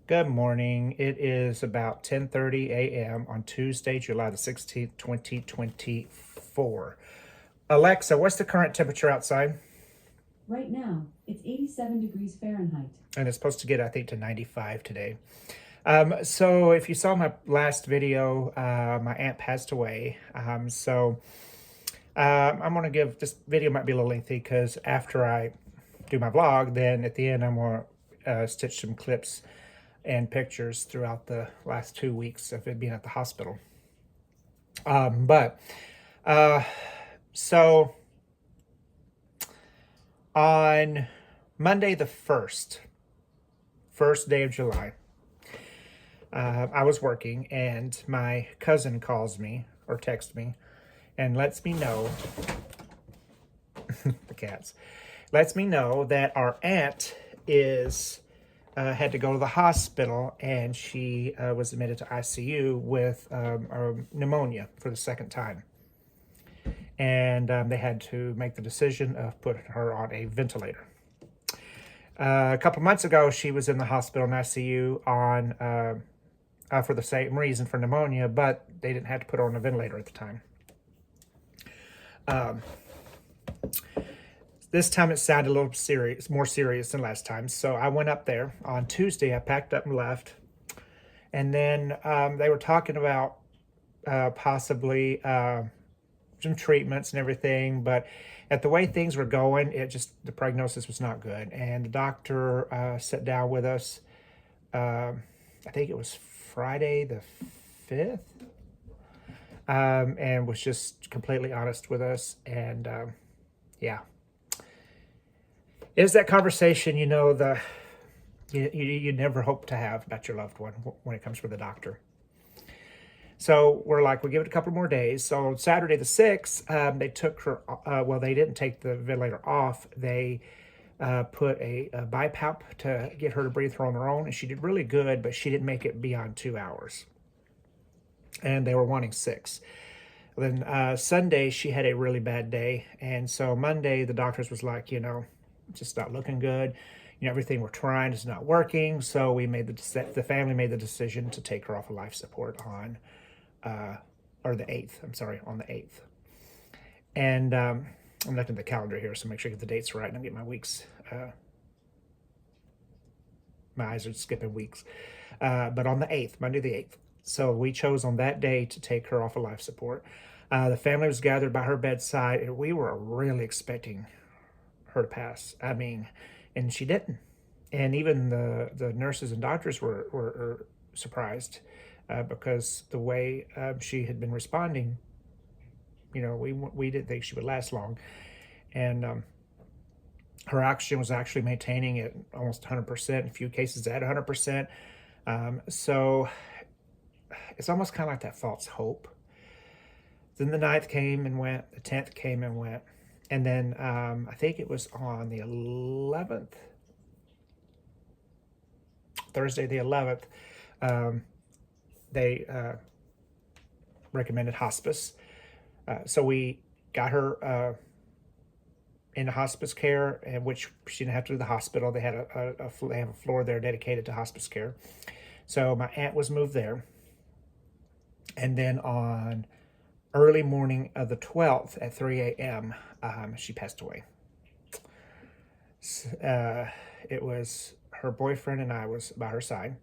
Good morning. It is about 10:30 a.m. on Tuesday, July the 16th, 2024. Alexa, what's the current temperature outside? Right now, it's 87 degrees Fahrenheit. And it's supposed to get, I think, to 95 today. So if you saw my last video, my aunt passed away. I'm going to give, this video might be a little lengthy because after I do my vlog, then at the end I'm going to stitch some clips and pictures throughout the last 2 weeks of it being at the hospital. Um, but uh, so on Monday the 1st day of July, I was working and my cousin calls me or texts me and lets me know, the cats, lets me know that our aunt is had to go to the hospital, and she was admitted to ICU with pneumonia for the second time. And they had to make the decision of putting her on a ventilator. A couple months ago, she was in the hospital in ICU for the same reason, for pneumonia, but they didn't have to put her on a ventilator at the time. This time it sounded a little serious, more serious than last time. So I went up there on Tuesday. I packed up and left. And then they were talking about possibly some treatments and everything. But at the way things were going, the prognosis was not good. And the doctor sat down with us, I think it was Friday the 5th, and was just completely honest with us. And yeah. Is that conversation, you never hope to have about your loved one when it comes from the doctor. So we're like, we give it a couple more days. So on Saturday the 6th, they took her, they didn't take the ventilator off. They put a BiPAP to get her to breathe her on her own. And she did really good, but she didn't make it beyond 2 hours. And they were wanting 6. Then Sunday, she had a really bad day. And so Monday, the doctors was like, just not looking good. Everything we're trying is not working. So we made the family made the decision to take her off of life support on the 8th. I'm sorry, on the 8th. And I'm looking at the calendar here, so make sure I get the dates right and I get my weeks. My eyes are skipping weeks. But on the 8th, Monday the 8th. So we chose on that day to take her off of life support. The family was gathered by her bedside, and we were really expecting her to pass. And she didn't. And even the nurses and doctors were surprised because the way she had been responding, we didn't think she would last long. And her oxygen was actually maintaining at almost 100%, in a few cases at 100%. So it's almost kind of like that false hope. Then the 9th came and went, the 10th came and went. And then I think it was on the 11th, Thursday the 11th, they recommended hospice. So we got her into hospice care, which she didn't have to do the hospital. They had they have a floor there dedicated to hospice care. So my aunt was moved there. And then on early morning of the 12th at 3 a.m., she passed away. It was her boyfriend and I was by her side.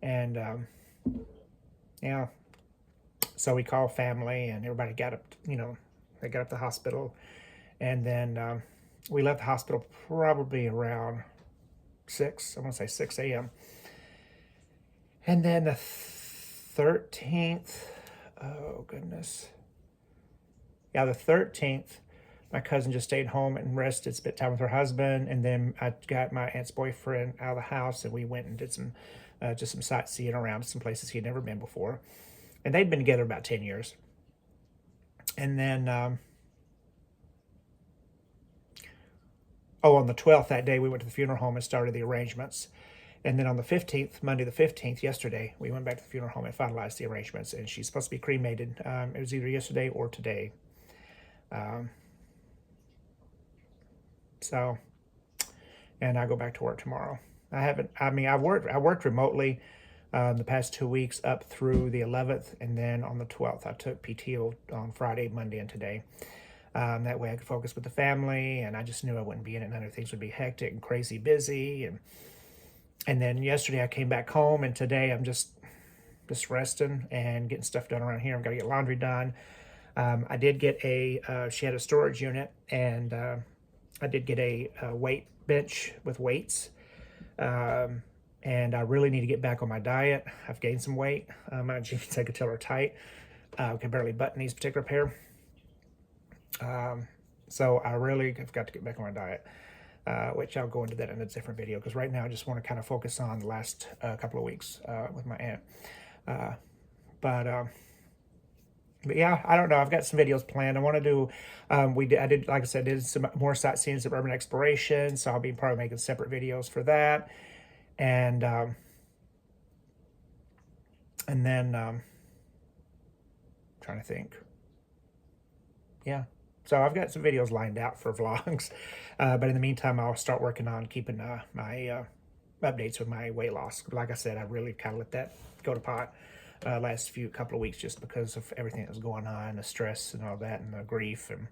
And, yeah, so we called family and everybody got up, they got up to the hospital. And then we left the hospital probably around 6, I want to say 6 a.m. And then the 13th, oh goodness. Yeah, the 13th, my cousin just stayed home and rested, spent time with her husband, and then I got my aunt's boyfriend out of the house, and we went and did some sightseeing around some places he had never been before. And they'd been together about 10 years. And then, on the 12th that day, we went to the funeral home and started the arrangements. And then on the 15th, Monday the 15th, yesterday, we went back to the funeral home and finalized the arrangements. And she's supposed to be cremated. It was either yesterday or today. And I go back to work tomorrow. I haven't. I mean, I worked remotely the past 2 weeks up through the 11th, and then on the 12th, I took PTO on Friday, Monday, and today. That way, I could focus with the family, and I just knew I wouldn't be in it. None of things would be hectic and crazy busy, and then yesterday I came back home, and today I'm just resting and getting stuff done around here. I've got to get laundry done. I did get she had a storage unit, and I did get a weight bench with weights. And I really need to get back on my diet. I've gained some weight. My jeans, I could tell, are tight. I can barely button these particular pair. So I really have got to get back on my diet, which I'll go into that in a different video, because right now I just want to kind of focus on the last couple of weeks with my aunt. But yeah, I don't know. I've got some videos planned. I want to do. I did, like I said, did some more sightseeing, some urban exploration. So I'll be probably making separate videos for that, and then trying to think. Yeah. So I've got some videos lined out for vlogs, but in the meantime, I'll start working on keeping my updates with my weight loss. Like I said, I really kind of let that go to pot last couple of weeks, just because of everything that was going on, the stress and all that, and the grief. And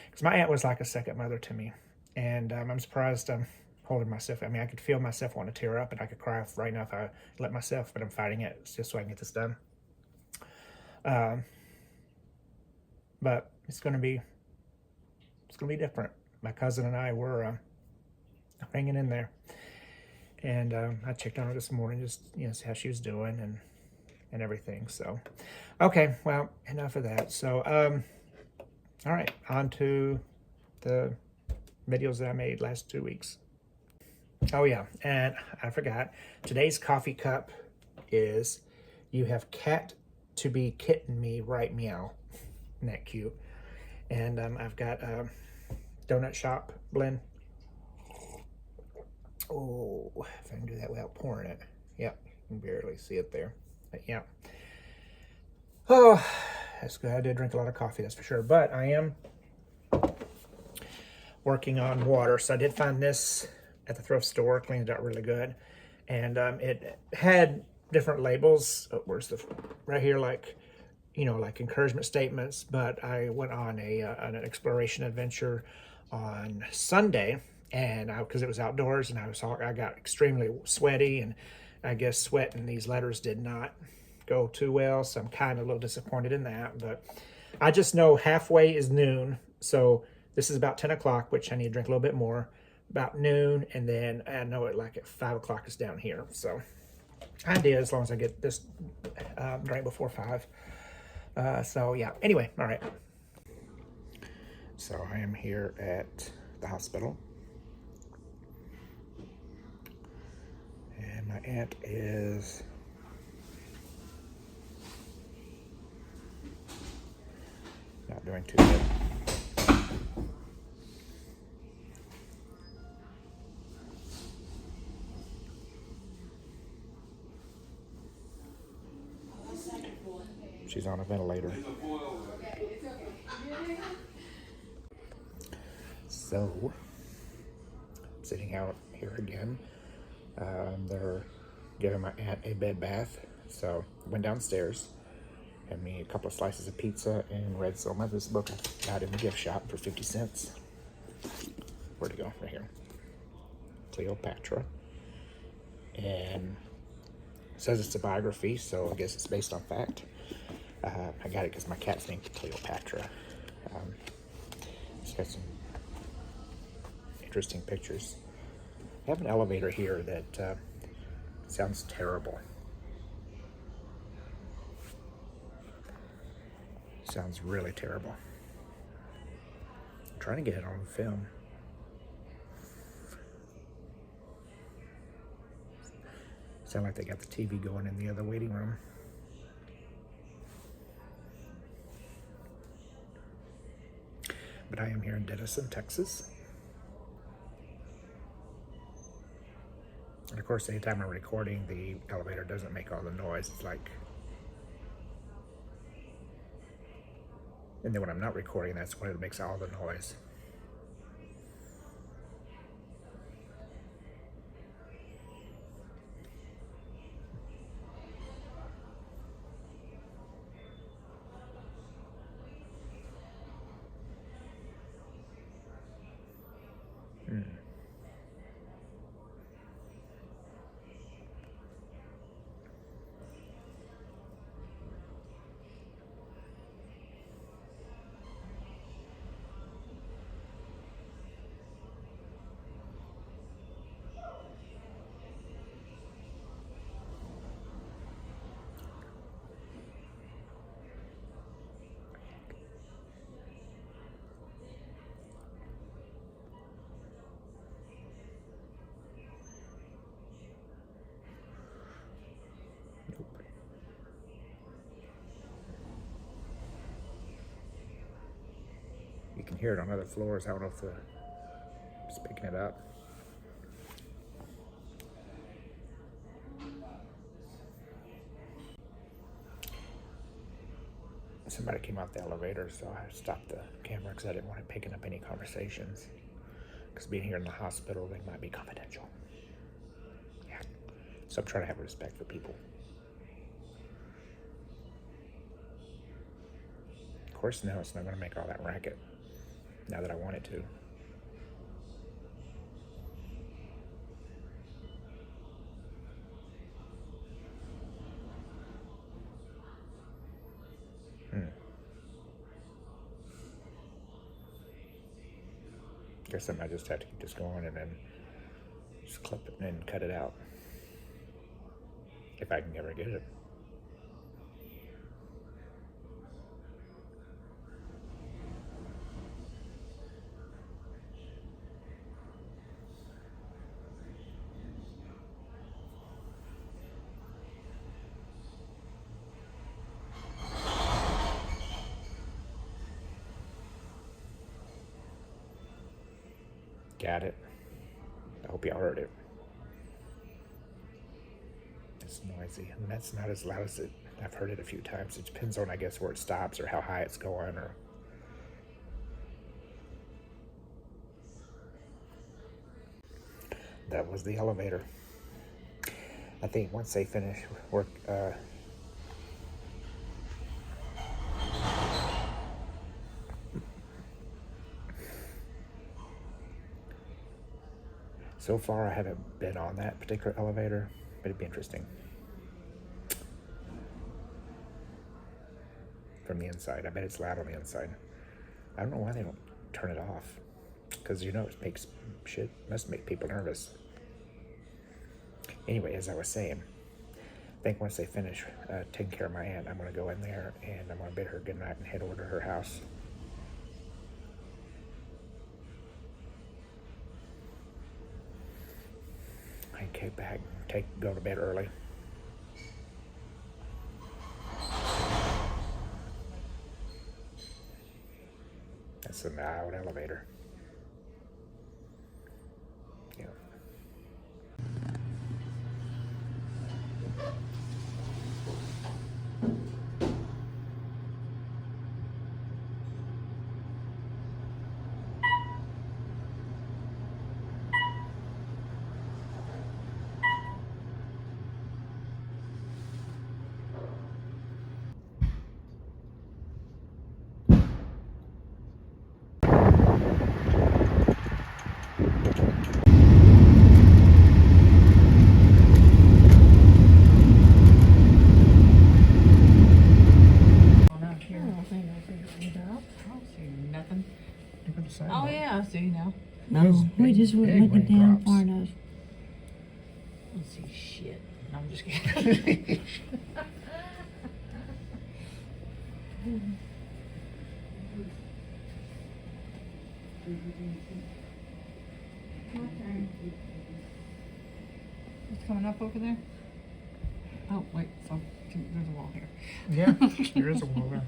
because my aunt was like a second mother to me, and I'm surprised I'm holding myself. I mean, I could feel myself want to tear up, and I could cry right now if I let myself, but I'm fighting it. It's just so I can get this done. But it's gonna be different. My cousin and I were hanging in there, and I checked on her this morning, just see how she was doing and everything. So, okay, well, enough of that. So, all right, on to the videos that I made last 2 weeks. Oh yeah, and I forgot, today's coffee cup is "You have cat to be kitten me right meow." Isn't that cute? And I've got donut shop blend. Oh, if I can do that without pouring it. Yep, you can barely see it there. But yeah. Oh, that's good. I did drink a lot of coffee, that's for sure. But I am working on water. So I did find this at the thrift store, cleaned it out really good. And it had different labels. Where's the, right here, like, like encouragement statements. But I went on an exploration adventure on Sunday, and because it was outdoors, and I got extremely sweaty, and I guess sweating these letters did not go too well, so I'm kind of a little disappointed in that. But I just know halfway is noon, so this is about 10 o'clock, which I need to drink a little bit more, about noon, and then I know it like at 5 o'clock is down here. So idea, as long as I get this drank before 5. So yeah, anyway, all right. So I am here at the hospital, and my aunt is not doing too good. She's on a ventilator. So, I'm sitting out here again. They're giving my aunt a bed bath. So, I went downstairs, had me a couple of slices of pizza, and read some of this book I got in the gift shop for 50 cents. Where'd it go? Right here. Cleopatra. And it says it's a biography, so I guess it's based on fact. I got it because my cat's named Cleopatra. It's got some interesting pictures. I have an elevator here that sounds terrible. Sounds really terrible. I'm trying to get it on film. Sound like they got the TV going in the other waiting room. But I am here in Denison, Texas. And of course, anytime I'm recording, the elevator doesn't make all the noise. It's like, and then when I'm not recording, that's when it makes all the noise. hear it on other floors. I don't know if it's picking it up. Somebody came out the elevator, so I stopped the camera because I didn't want it picking up any conversations. Because being here in the hospital, they might be confidential. Yeah. So I'm trying to have respect for people. Of course, no, it's not going to make all that racket now that I want it to. Guess I might just have to keep this going and then just clip it and cut it out. If I can ever get it. Got it. I hope y'all heard it. It's noisy, and that's not as loud as it. I've heard it a few times. It depends on, I guess, where it stops or how high it's going, or. That was the elevator. I think once they finish work, so far I haven't been on that particular elevator, but it'd be interesting. From the inside. I bet it's loud on the inside. I don't know why they don't turn it off. Because, it must make people nervous. Anyway, as I was saying, I think once they finish taking care of my aunt, I'm going to go in there and I'm going to bid her good night and head over to her house. I get back, go to bed early. That's an loud elevator. Yeah. Oh yeah, I see now. No, we just weren't looking down far enough. I don't see shit. No, I'm just kidding. What's coming up over there? Oh wait, so there's a wall here. Yeah, there is a wall there.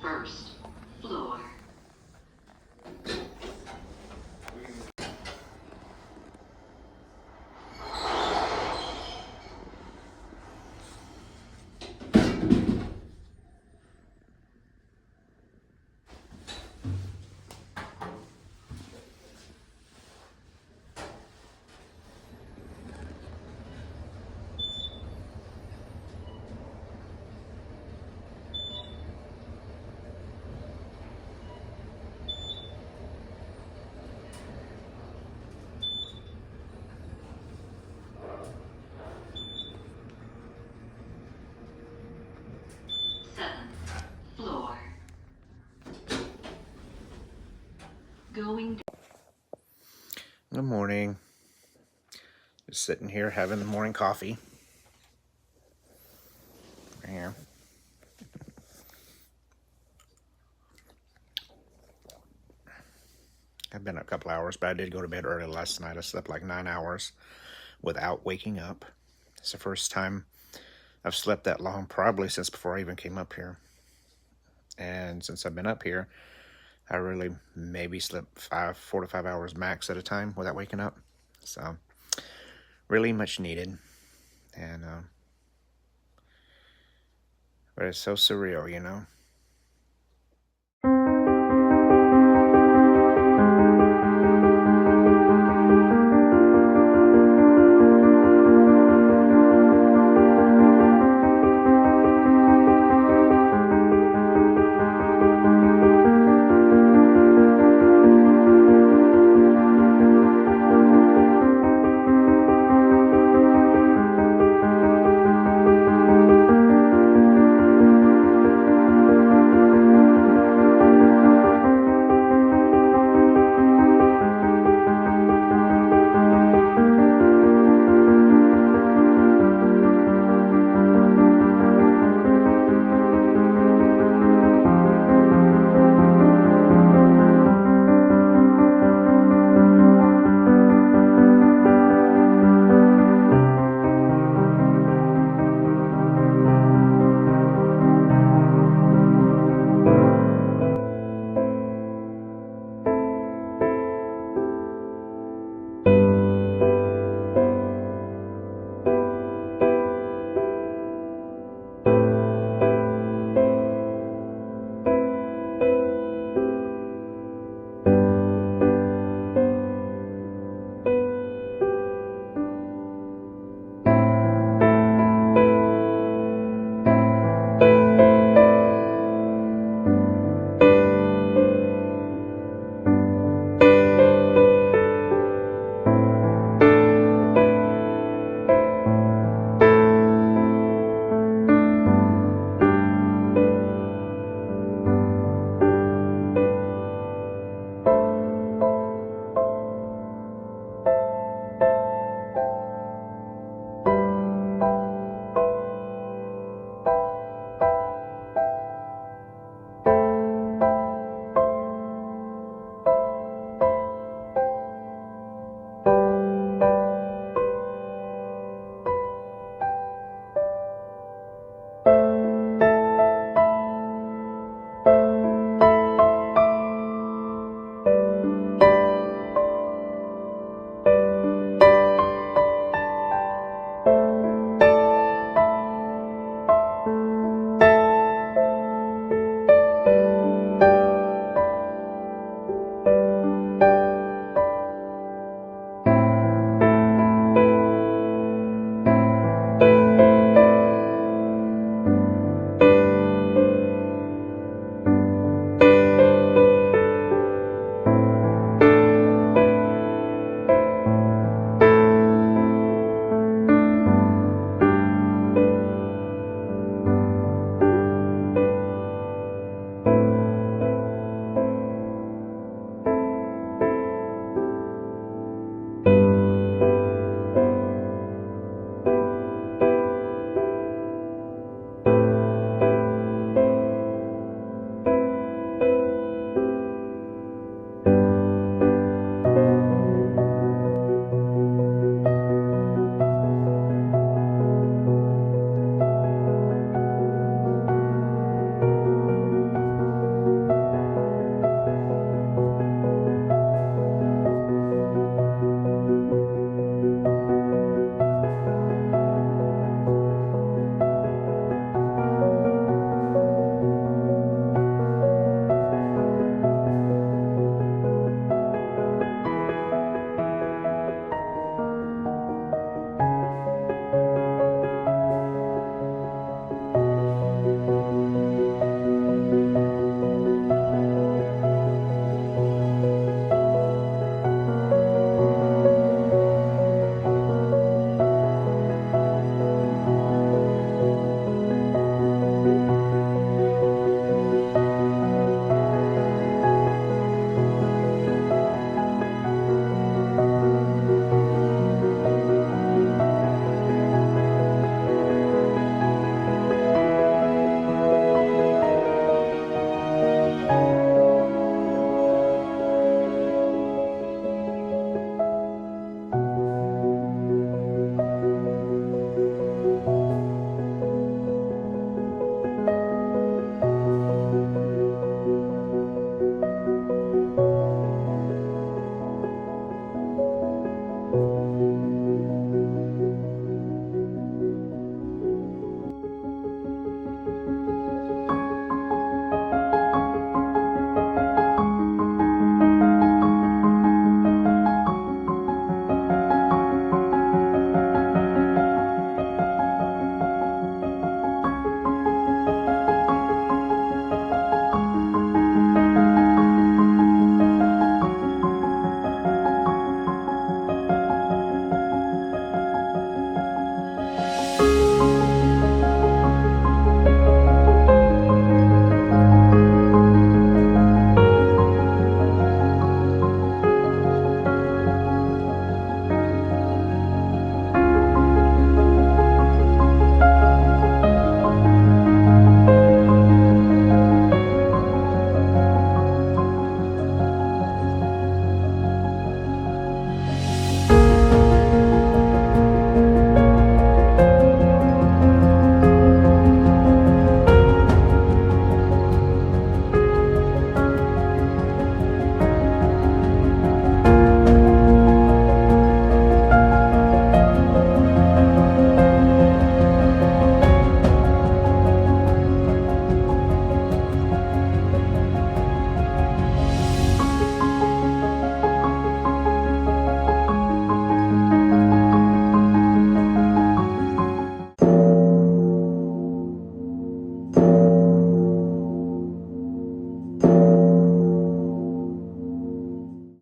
First floor. going. Good morning. Just sitting here having the morning coffee. Right here. I've been up a couple hours, but I did go to bed early last night. I slept like 9 hours without waking up. It's the first time I've slept that long, probably since before I even came up here. And since I've been up here, I really maybe slept 4 to 5 hours max at a time without waking up. So, really much needed. And, but it's so surreal, you know?